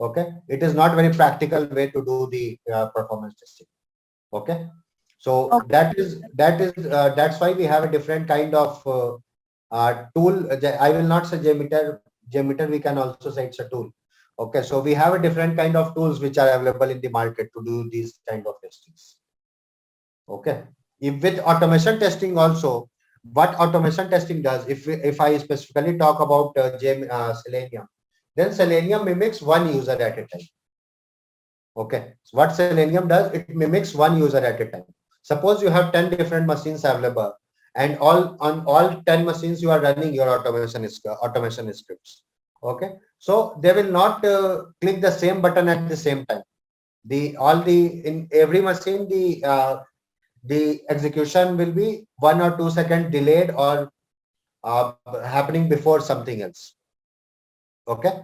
Okay, it is not very practical way to do the performance testing. Okay, so that's why we have a different kind of tool. I will not say JMeter. JMeter we can also say it's a tool. Okay, so we have a different kind of tools which are available in the market to do these kind of testings. Okay, if with automation testing also, what automation testing does, if I specifically talk about Selenium, then Selenium mimics one user at a time. Okay. So what Selenium does, it mimics one user at a time. Suppose you have 10 different machines available, and on all 10 machines you are running your automation scripts. Okay. So they will not click the same button at the same time. In every machine the execution will be 1 or 2 seconds delayed or happening before something else. Okay.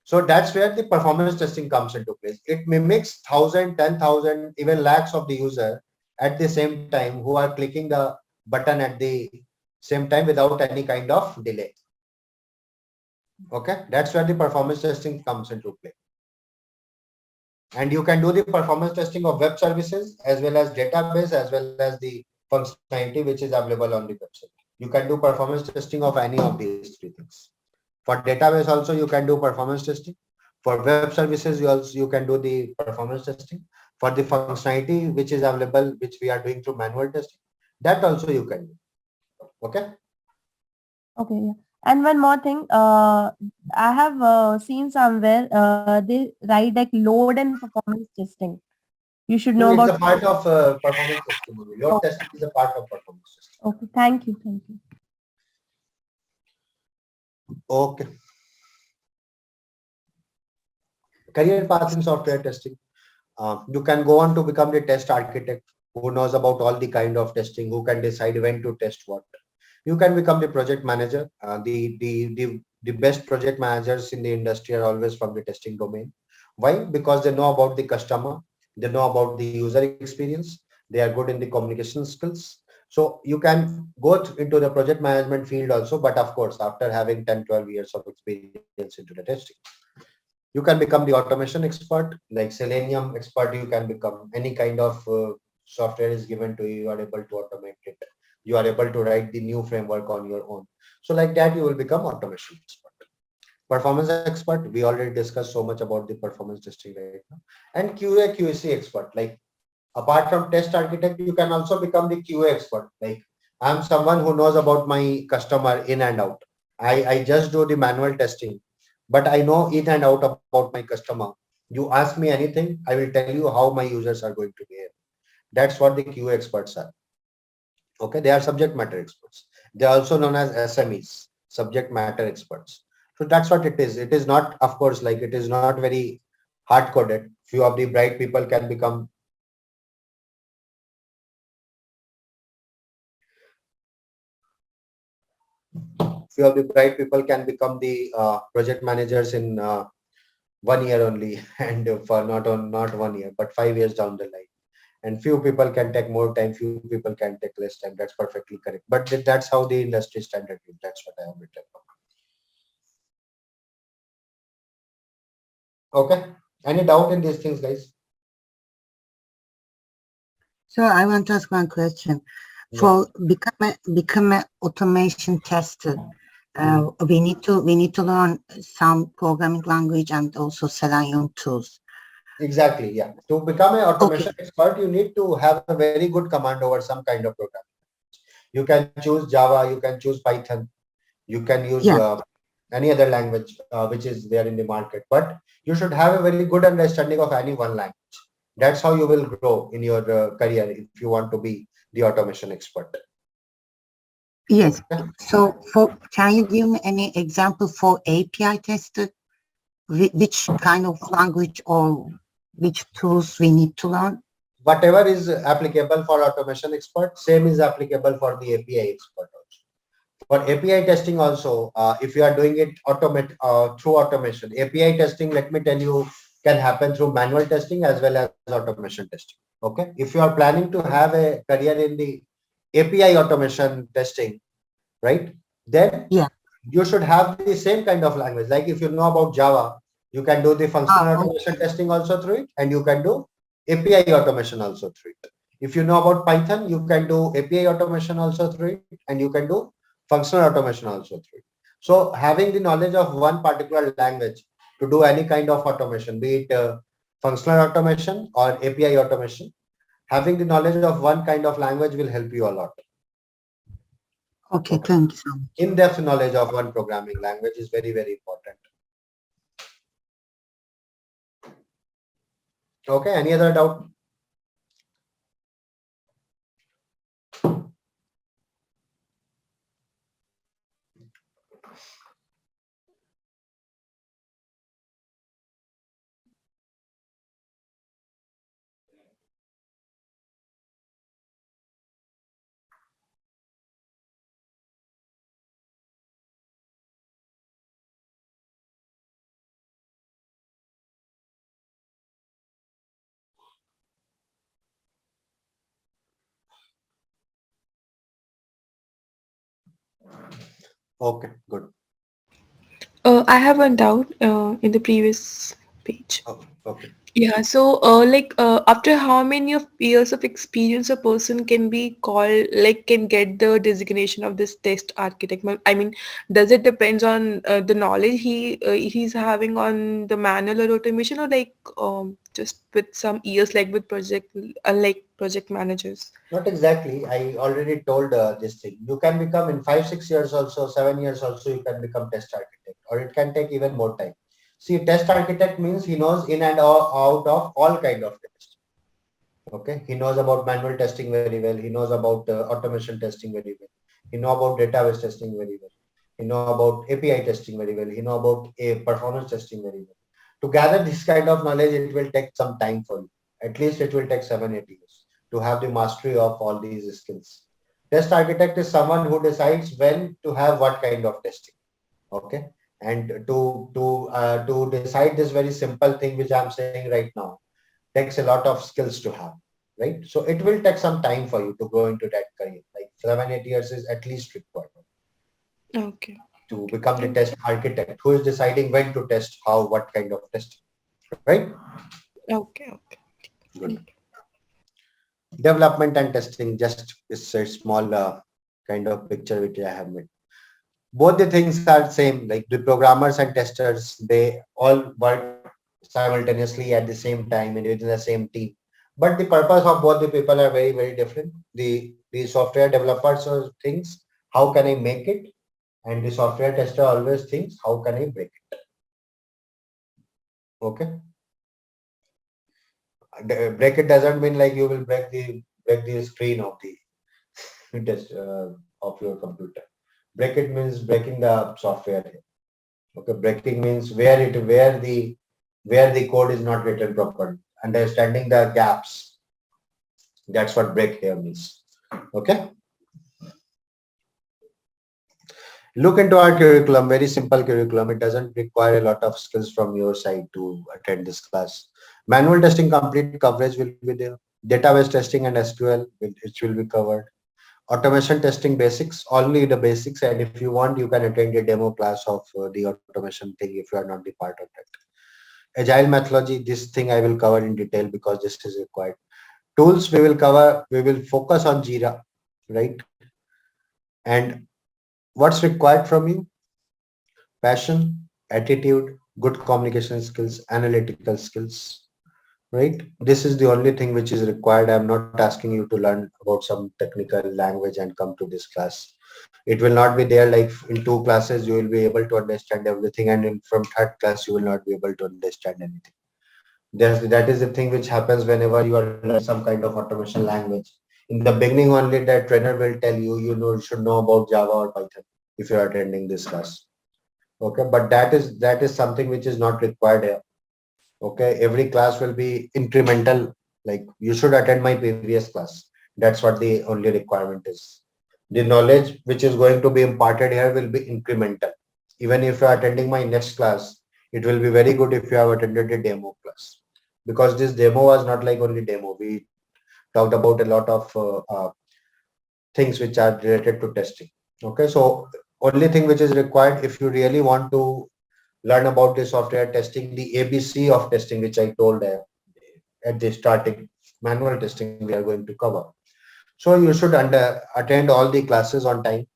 So that's where the performance testing comes into place. It mimics 1,000, 10,000, even lakhs of the user at the same time who are clicking the button at the same time without any kind of delay. Okay, that's where the performance testing comes into play. And you can do the performance testing of web services as well as database as well as the functionality which is available on the website. You can do performance testing of any of these three things. For database also you can do performance testing. For web services you can do the performance testing. For the functionality which is available, which we are doing through manual testing, that also you can do. Okay. Okay, yeah. And one more thing, I have seen somewhere they write like load and performance testing. You should know No, it's about. a part of performance testing. Load testing is a part of performance testing. Okay, thank you, thank you. Okay. Career path in software testing. You can go on to become the test architect who knows about all the kind of testing, who can decide when to test what. You can become the project manager. The best project managers in the industry are always from the testing domain. Why? Because they know about the customer, they know about the user experience, they are good in the communication skills. So you can go into the project management field also, but of course, after having 10, 12 years of experience into the testing. You can become the automation expert, like Selenium expert. You can become any kind of software is given to you. You are able to automate it. You are able to write the new framework on your own. So like that, you will become automation expert. Performance expert. We already discussed so much about the performance testing right now. And QA QC expert. Like apart from test architect, you can also become the QA expert. Like I'm someone who knows about my customer in and out. I just do the manual testing, but I know in and out about my customer. You ask me anything, I will tell you how my users are going to behave. That's what the QA experts are. Okay, they are subject matter experts. They are also known as SMEs, subject matter experts. So that's what it is. It is not, of course, like it is not very hard coded. Few of the bright people can become the project managers in 1 year only, and for not 1 year, but 5 years down the line. And few people can take more time, few people can take less time. That's perfectly correct. But that's how the industry standard is. That's what I have written. Okay. Any doubt in these things, guys? So I want to ask one question. For become an automation tester, we need to learn some programming language and also Selenium tools. Exactly. Yeah. To become an automation expert, you need to have a very good command over some kind of program. You can choose Java, you can choose Python, you can use any other language which is there in the market, but you should have a very good understanding of any one language. That's how you will grow in your career if you want to be the automation expert. Yes. So can you give me any example for API tester? Which kind of language or which tools we need to learn? Whatever is applicable for automation expert, same is applicable for the API expert also. For API testing also, if you are doing it through automation, API testing, let me tell you, can happen through manual testing as well as automation testing. Okay. If you are planning to have a career in the API automation testing, right, then you should have the same kind of language. Like if you know about Java, you can do the functional automation testing also through it, and you can do API automation also through it. If you know about Python, you can do API automation also through it, and you can do functional automation also through it. So having the knowledge of one particular language to do any kind of automation, be it functional automation or API automation, having the knowledge of one kind of language will help you a lot. Okay, thank you so much. In-depth knowledge of one programming language is very, very important. Okay, any other doubt? Okay, good. I have one doubt in the previous page. Okay, okay. Yeah, so after how many of years of experience a person can be called, like can get the designation of this test architect? I mean, does it depends on the knowledge he's having on the manual or automation, or just with some years like with project managers? Not exactly. I already told this thing. You can become in 5, 6 years also, 7 years also, you can become test architect, or it can take even more time. See, test architect means he knows in and out of all kind of tests. Okay. He knows about manual testing very well. He knows about automation testing very well. He know about database testing very well. He know about API testing very well. He know about a performance testing very well. To gather this kind of knowledge, it will take some time for you. At least it will take 7, 8 years to have the mastery of all these skills. Test architect is someone who decides when to have what kind of testing. Okay. And to decide this very simple thing which I'm saying right now takes a lot of skills to have, right? So it will take some time for you to go into that career. Like 7, 8 years is at least required Okay. to become the Okay. test architect who is deciding when to test, how, what kind of testing, right? Okay. Okay. Good. Development and testing just is a small kind of picture which I have made. Both the things are same. Like the programmers and testers, they all work simultaneously at the same time and within the same team. But the purpose of both the people are very, very different. The software developers thinks, how can I make it? And the software tester always thinks, how can I break it? Okay. Break it doesn't mean like you will break the screen of the test of your computer. Break it means breaking the software. Okay, breaking means where the code is not written properly, understanding the gaps. That's what break here means. Okay. Look into our curriculum, very simple curriculum. It doesn't require a lot of skills from your side to attend this class. Manual testing complete coverage will be there. Database testing and SQL, it will be covered. Automation testing basics, only the basics. And if you want, you can attend a demo class of the automation thing if you are not the part of that. Agile methodology, this thing I will cover in detail because this is required. Tools we will cover, we will focus on Jira, right? And what's required from you? Passion, attitude, good communication skills, analytical skills, right? This is the only thing which is required. I'm not asking you to learn about some technical language and come to this class. It will not be there like in 2 classes you will be able to understand everything, and from third class you will not be able to understand anything. That is the thing which happens whenever you are learning some kind of automation language. In the beginning only that trainer will tell you, you should know about Java or Python if you are attending this class. Okay, but that is something which is not required here. Okay, every class will be incremental. Like you should attend my previous class. That's what the only requirement is. The knowledge which is going to be imparted here will be incremental. Even if you are attending my next class, it will be very good if you have attended a demo class, because this demo was not like only demo. We talked about a lot of things which are related to testing. Okay, so only thing which is required if you really want to learn about the software testing, the ABC of testing, which I told at the starting, manual testing we are going to cover. So you should attend all the classes on time.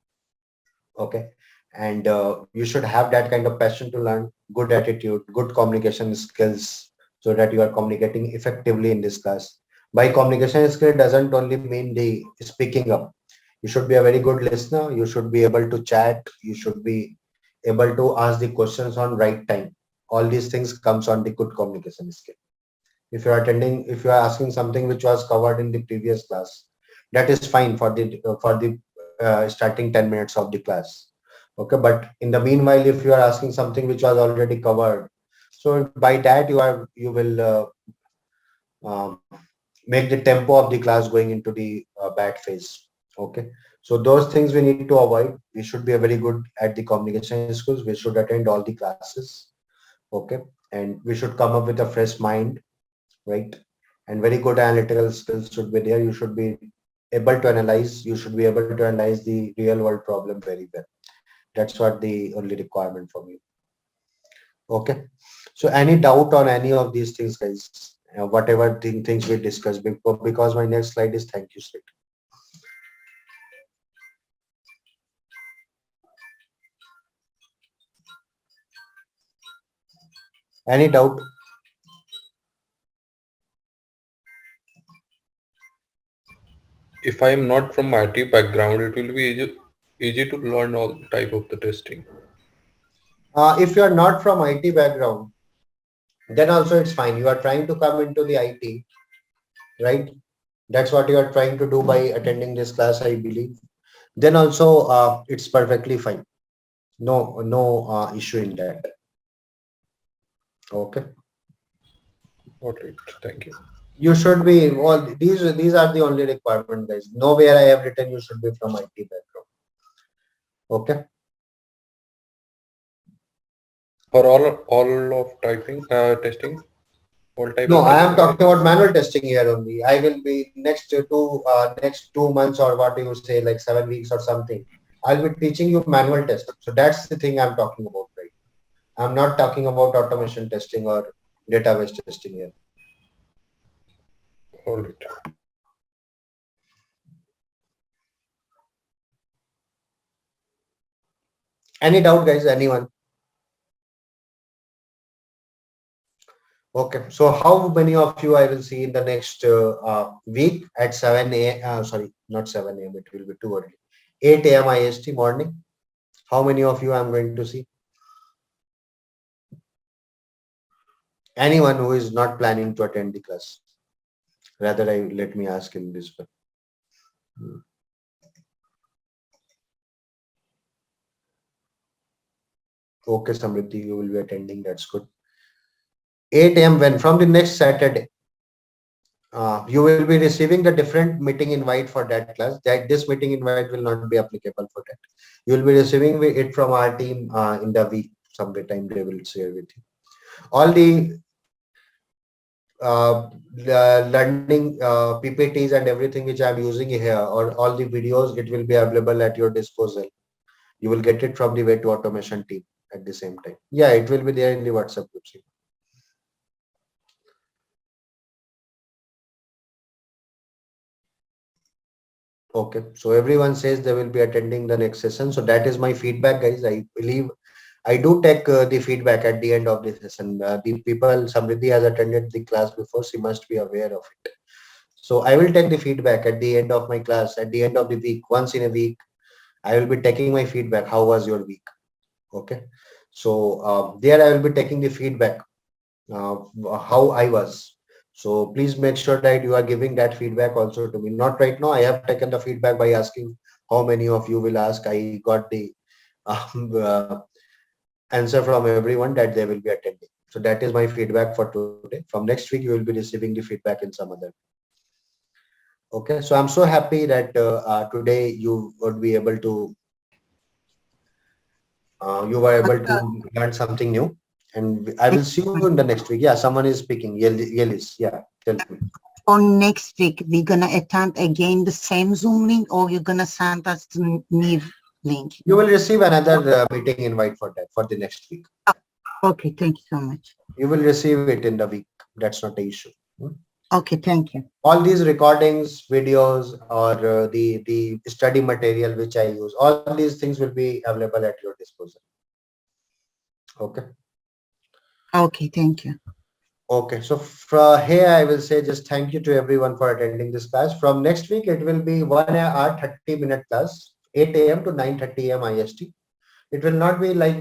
Okay. And you should have that kind of passion to learn, good attitude, good communication skills, so that you are communicating effectively in this class. By communication skill doesn't only mean the speaking up. You should be a very good listener. You should be able to chat. You should be able to ask the questions on right time. All these things comes on the good communication skill. If you are attending, if you are asking something which was covered in the previous class, that is fine for the starting 10 minutes of the class. Okay, but in the meanwhile, if you are asking something which was already covered, so by that you will make the tempo of the class going into the bad phase. Okay, so those things we need to avoid. We should be very good at the communication skills. We should attend all the classes. Okay, and we should come up with a fresh mind, right? And very good analytical skills should be there. You should be able to analyze. You should be able to analyze the real world problem very well. That's what the only requirement for me. Okay. So any doubt on any of these things, guys? Whatever things we discussed, because my next slide is thank you slide. Any doubt? If I am not from IT background, it will be easy to learn all type of the testing. If you are not from IT background, then also it's fine. You are trying to come into the IT, right? That's what you are trying to do by attending this class, I believe. Then also it's perfectly fine. No issue in that. Okay. All right, thank you. You should be all these are the only requirement, guys. Nowhere I have written you should be from IT background. Okay. For all of typing testing, all type No, of I am testing. talking about manual testing here only. I will be next 2 months or what you say, like 7 weeks or something. I'll be teaching you manual testing. So that's the thing I'm talking about, right? I'm not talking about automation testing or database testing here. All right. Any doubt, guys? Anyone? Okay. So how many of you I will see in the next week at 7 a.m. Sorry, not 7 a.m. It will be too early. 8 a.m. IST morning. How many of you I'm going to see? Anyone who is not planning to attend the class. Rather, let me ask in this way. Okay, Samriddhi, you will be attending. That's good. 8 a.m. when from the next Saturday, you will be receiving the different meeting invite for that class. That this meeting invite will not be applicable for that. You will be receiving it from our team in the week. Sometime they will share with you. All the learning PPTs and everything which I'm using here, or all the videos, it will be available at your disposal. You will get it from the way to automation team at the same time. Yeah, it will be there in the WhatsApp group. Okay, so everyone says they will be attending the next session. So that is my feedback, guys. I believe I do take the feedback at the end of the session. The people, Samriddhi has attended the class before, she must be aware of it. So I will take the feedback at the end of my class, at the end of the week, once in a week. I will be taking my feedback. How was your week? Okay. So there I will be taking the feedback, uh, how I was. So please make sure that you are giving that feedback also to me. Not right now. I have taken the feedback by asking how many of you will ask. I got the um, uh, answer from everyone that they will be attending. So that is my feedback for today. From next week, you will be receiving the feedback in some other. Okay. So I'm so happy that today you would be able to you were able to learn something new. And I will see you in the next week. Yeah, someone is speaking. Yelis. Yeah, tell me. For next week, we're gonna attend again the same Zoom link, or you're gonna send us the new link? You will receive another meeting invite for that for the next week. Okay, thank you so much. You will receive it in the week. That's not the issue. Okay, thank you. All these recordings, videos, or the study material which I use, all these things will be available at your disposal. Okay. Okay, thank you. Okay, so from here I will say just thank you to everyone for attending this class. From next week, it will be 1 hour 30-minute class, 8 a.m. to 9:30 a.m. IST. It will not be like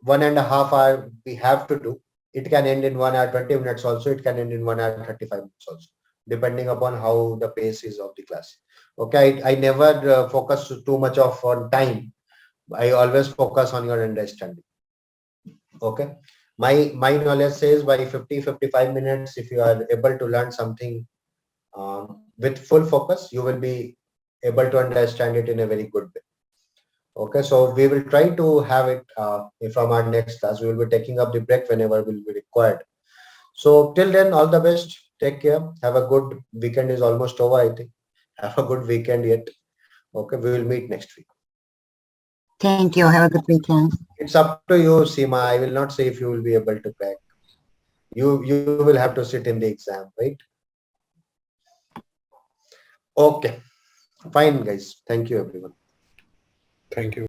1.5 hours we have to do. It can end in 1 hour 20 minutes also. It can end in 1 hour 35 minutes also, depending upon how the pace is of the class. Okay, I never focus too much of on time. I always focus on your understanding. Okay, my knowledge says by 50-55 minutes, if you are able to learn something with full focus, you will be able to understand it in a very good way. Okay, so we will try to have it from our next class. We will be taking up the break whenever will be required. So till then, all the best. Take care. Have a good weekend. Is almost over, I think. Have a good weekend yet. Okay, we will meet next week. Thank you. Have a good weekend. It's up to you, Seema. I will not say if you will be able to crack. You will have to sit in the exam, right? Okay, fine, guys. Thank you, everyone. Thank you.